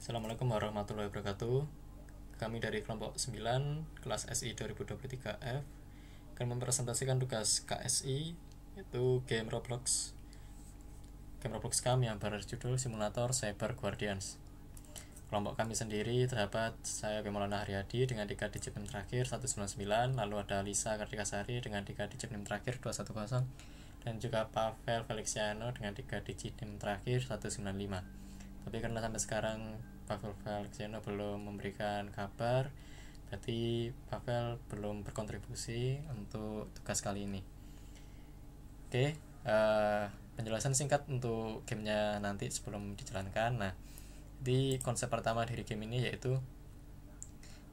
Assalamualaikum warahmatullahi wabarakatuh. Kami dari kelompok 9 kelas SI 2023F akan mempresentasikan tugas KSI, yaitu game Roblox kami yang berjudul Simulator Cyber Guardians. Kelompok kami sendiri terdapat saya Maulana Haryadi dengan 3 digit NIM terakhir 199, lalu ada Lisa Kartikasari dengan 3 digit NIM terakhir 210, dan juga Pavel Felixiano dengan 3 digit NIM terakhir 195. Tapi karena sampai sekarang Pavel Felixiano belum memberikan kabar, berarti Pavel belum berkontribusi untuk tugas kali ini. Oke, penjelasan singkat untuk gamenya nanti sebelum dijalankan. Nah, di konsep pertama dari game ini yaitu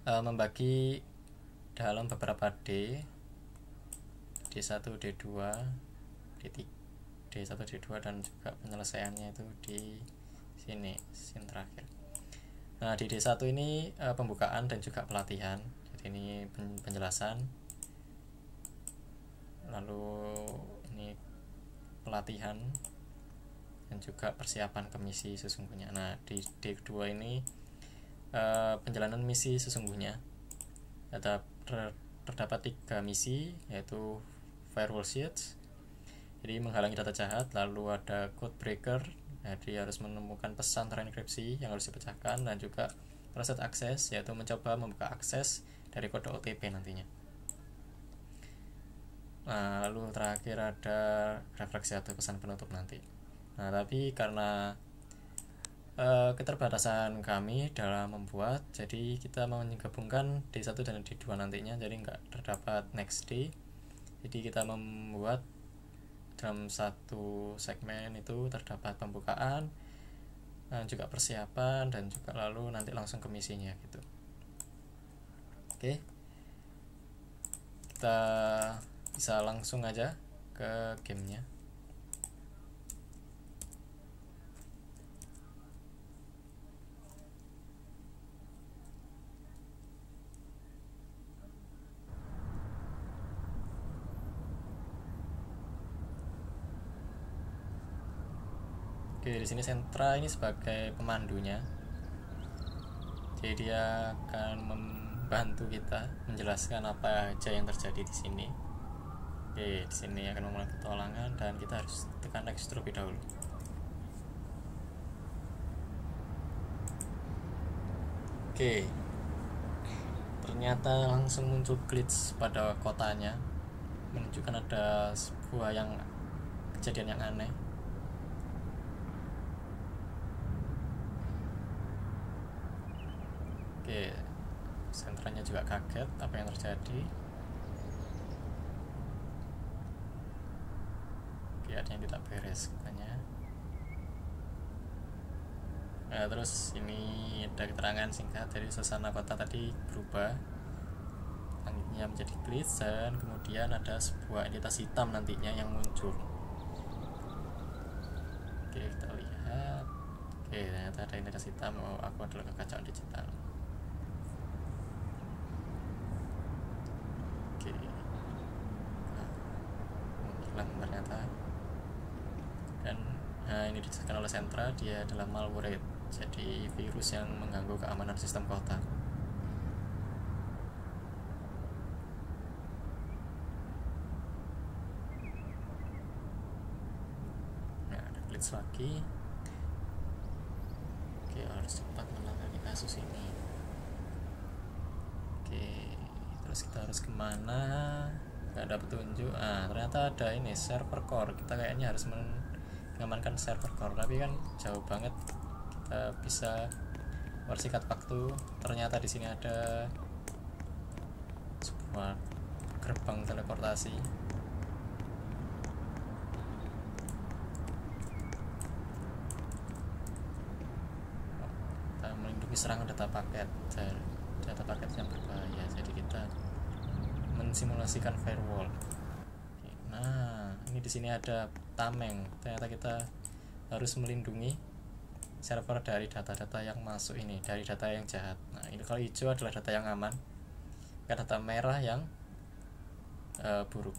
membagi dalam beberapa D1, D2, D1, D2 dan juga penyelesaiannya itu di sini, scene terakhir. Nah, di D1 ini pembukaan dan juga pelatihan. Jadi ini penjelasan. Lalu ini pelatihan dan juga persiapan ke misi sesungguhnya. Nah, di D2 ini penjalanan misi sesungguhnya. Terdapat 3 misi, yaitu Firewall Shields, jadi menghalangi data jahat. Lalu ada Code Breaker, jadi harus menemukan pesan terenkripsi yang harus dipecahkan, dan juga Reset Access, yaitu mencoba membuka akses dari kode OTP nantinya. Nah, lalu terakhir ada refleksi atau pesan penutup nanti. Nah, tapi karena keterbatasan kami dalam membuat, jadi kita mau menggabungkan D1 dan D2 nantinya, jadi nggak terdapat next day. Jadi kita membuat dalam satu segmen itu terdapat pembukaan dan juga persiapan, dan juga lalu nanti langsung ke misinya gitu. Oke, kita bisa langsung aja ke gamenya. Oke, di sini Sentra ini sebagai pemandunya. Jadi dia akan membantu kita menjelaskan apa aja yang terjadi di sini. Oke, di sini akan memulai petualangan dan kita harus tekan next terlebih dahulu. Oke, ternyata langsung muncul glitch pada kotanya, menunjukkan ada sebuah kejadian yang aneh. Oke, sentranya juga kaget apa yang terjadi. Oke, ada yang tidak beres katanya. Nah, terus ini ada keterangan singkat dari suasana kota tadi berubah, langitnya menjadi glitch, dan kemudian ada sebuah entitas hitam nantinya yang muncul. Oke, kita lihat. Oke, ternyata ada entitas hitam. Oh, aku adalah kekacauan digital. Oke, hilang ternyata. Dan ini dijelaskan oleh Sentra, dia adalah malware, jadi virus yang mengganggu keamanan sistem kota. Nah, ada glitch lagi. Oke, harus cepat menangani kasus ini. Oke, terus kita harus kemana? Gak ada petunjuk. Ternyata ada ini server core. Kita kayaknya harus mengamankan server core, tapi kan jauh banget. Kita bisa persingkat waktu. Ternyata di sini ada sebuah gerbang teleportasi. Kita melindungi serangan data paket yang berbahaya. Jadi kita mensimulasikan firewall. Nah, ini di sini ada tameng. Ternyata kita harus melindungi server dari data-data yang masuk ini, dari data yang jahat. Nah, ini kalau hijau adalah data yang aman, data merah yang buruk.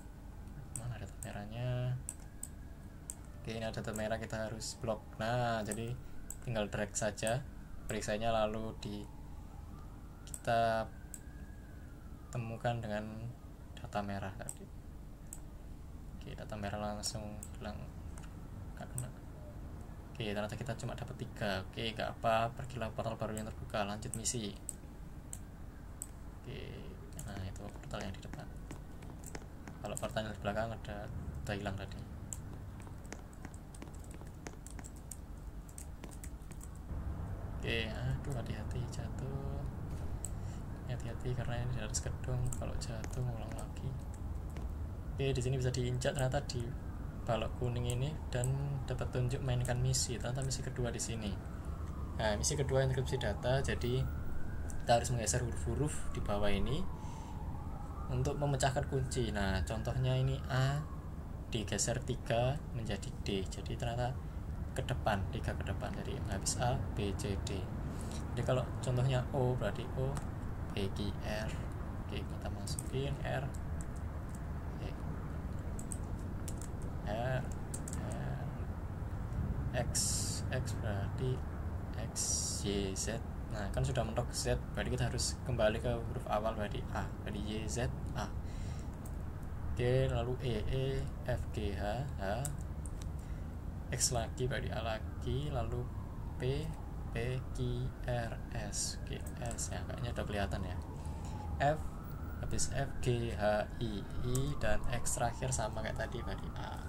Mana data merahnya? Oke, ini ada data merah, kita harus blok. Nah, jadi tinggal drag saja perisainya lalu kita temukan dengan data merah tadi. Oke, data merah langsung hilang, gak kena. Oke, ternyata kita cuma dapat 3. Oke, gak apa, pergilah portal baru yang terbuka, lanjut misi. Oke, nah itu portal yang di depan. Kalau portal yang di belakang udah hilang tadi. Oke, aduh, hati-hati jatuh. Hati-hati karena ini harus gedung, kalau jatuh ngulang lagi. Oke, di sini bisa diinjak ternyata di balok kuning ini dan dapat tunjuk mainkan misi. Ternyata misi kedua di sini. Nah, misi kedua enkripsi data. Jadi kita harus menggeser huruf-huruf di bawah ini untuk memecahkan kunci. Nah, contohnya ini A digeser 3 menjadi D. Jadi ternyata ke depan, 3 ke depan. Jadi habis A, B, C, D. Jadi kalau contohnya O berarti O, B, Q, R. Oke, kita masukin R, R, X berarti X, Y, Z. Nah, kan sudah mentok Z, berarti kita harus kembali ke huruf awal, berarti A, berarti Y, Z, A. Oke, lalu E, F, G, H, X lagi, berarti A lagi, lalu P, Q, R, S. Oke, S ya, kayaknya udah kelihatan ya. F, habis F, G, H, I, dan X terakhir sama kayak tadi, berarti A.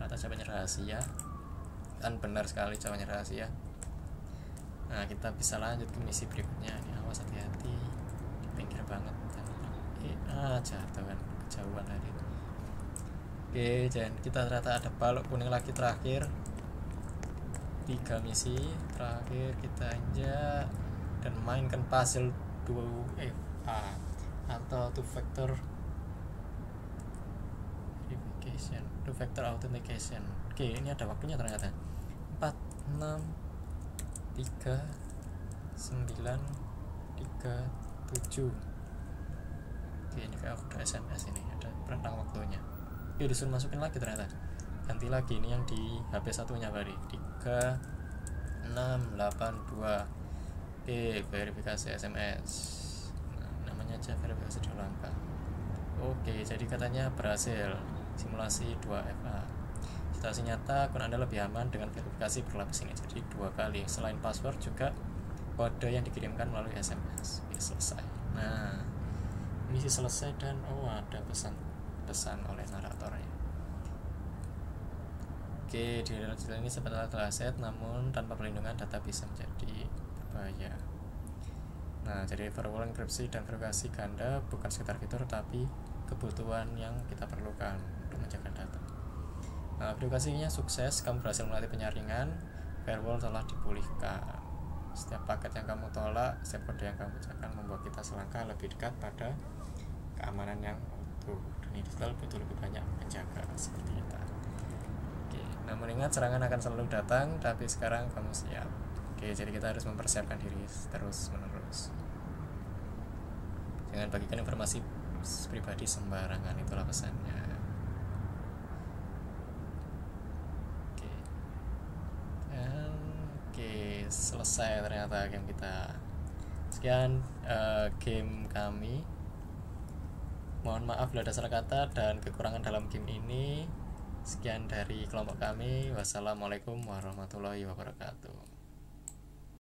Ternyata jawabannya rahasia, kan benar sekali jawabannya rahasia. Nah, kita bisa lanjut ke misi berikutnya. Ini awas, hati-hati di pinggir banget. Jatuh kan, kejauhan tadi. Oke, dan kita ternyata ada balok kuning lagi terakhir. 3 misi terakhir kita injak dan mainkan puzzle 2FA atau two factor verification, two factor authentication. Oke, ini ada waktunya ternyata 4, 6, 3, 9, 3, 7. Oke, ini kayak udah SMS, ini ada rentang waktunya. Oke, disuruh masukin lagi ternyata, ganti lagi. Ini yang di HP satunya berarti 3, 6, 8, 2. Oke, verifikasi SMS. Nah, namanya aja verifikasi 2 langkah. Oke, jadi katanya berhasil simulasi 2FA. Situasi nyata akun Anda lebih aman dengan verifikasi berlapis ini, jadi 2 kali. Selain password juga kode yang dikirimkan melalui SMS. Oke, selesai. Nah, misi selesai dan ada pesan oleh naratornya. Oke, di dalam cerita ini sebenarnya telah aset, namun tanpa perlindungan data bisa menjadi berbahaya. Nah, jadi firewall enkripsi dan verifikasi ganda bukan sekedar fitur, tapi kebutuhan yang kita perlukan untuk menjaga data. Nah, verifikasinya sukses, kamu berhasil melatih penyaringan, firewall telah dipulihkan. Setiap paket yang kamu tolak, setiap kode yang kamu bacakan membuat kita selangkah lebih dekat pada keamanan yang utuh. Dan digital butuh lebih banyak menjaga seperti kita. Oke, namun ingat, serangan akan selalu datang, tapi sekarang kamu siap. Oke, jadi kita harus mempersiapkan diri terus menerus. Jangan bagikan informasi pribadi sembarangan, itulah pesannya. Oke, selesai ternyata game kita. Sekian game kami. Mohon maaf bila ada salah kata dan kekurangan dalam game ini. Sekian dari kelompok kami. Wassalamualaikum warahmatullahi wabarakatuh.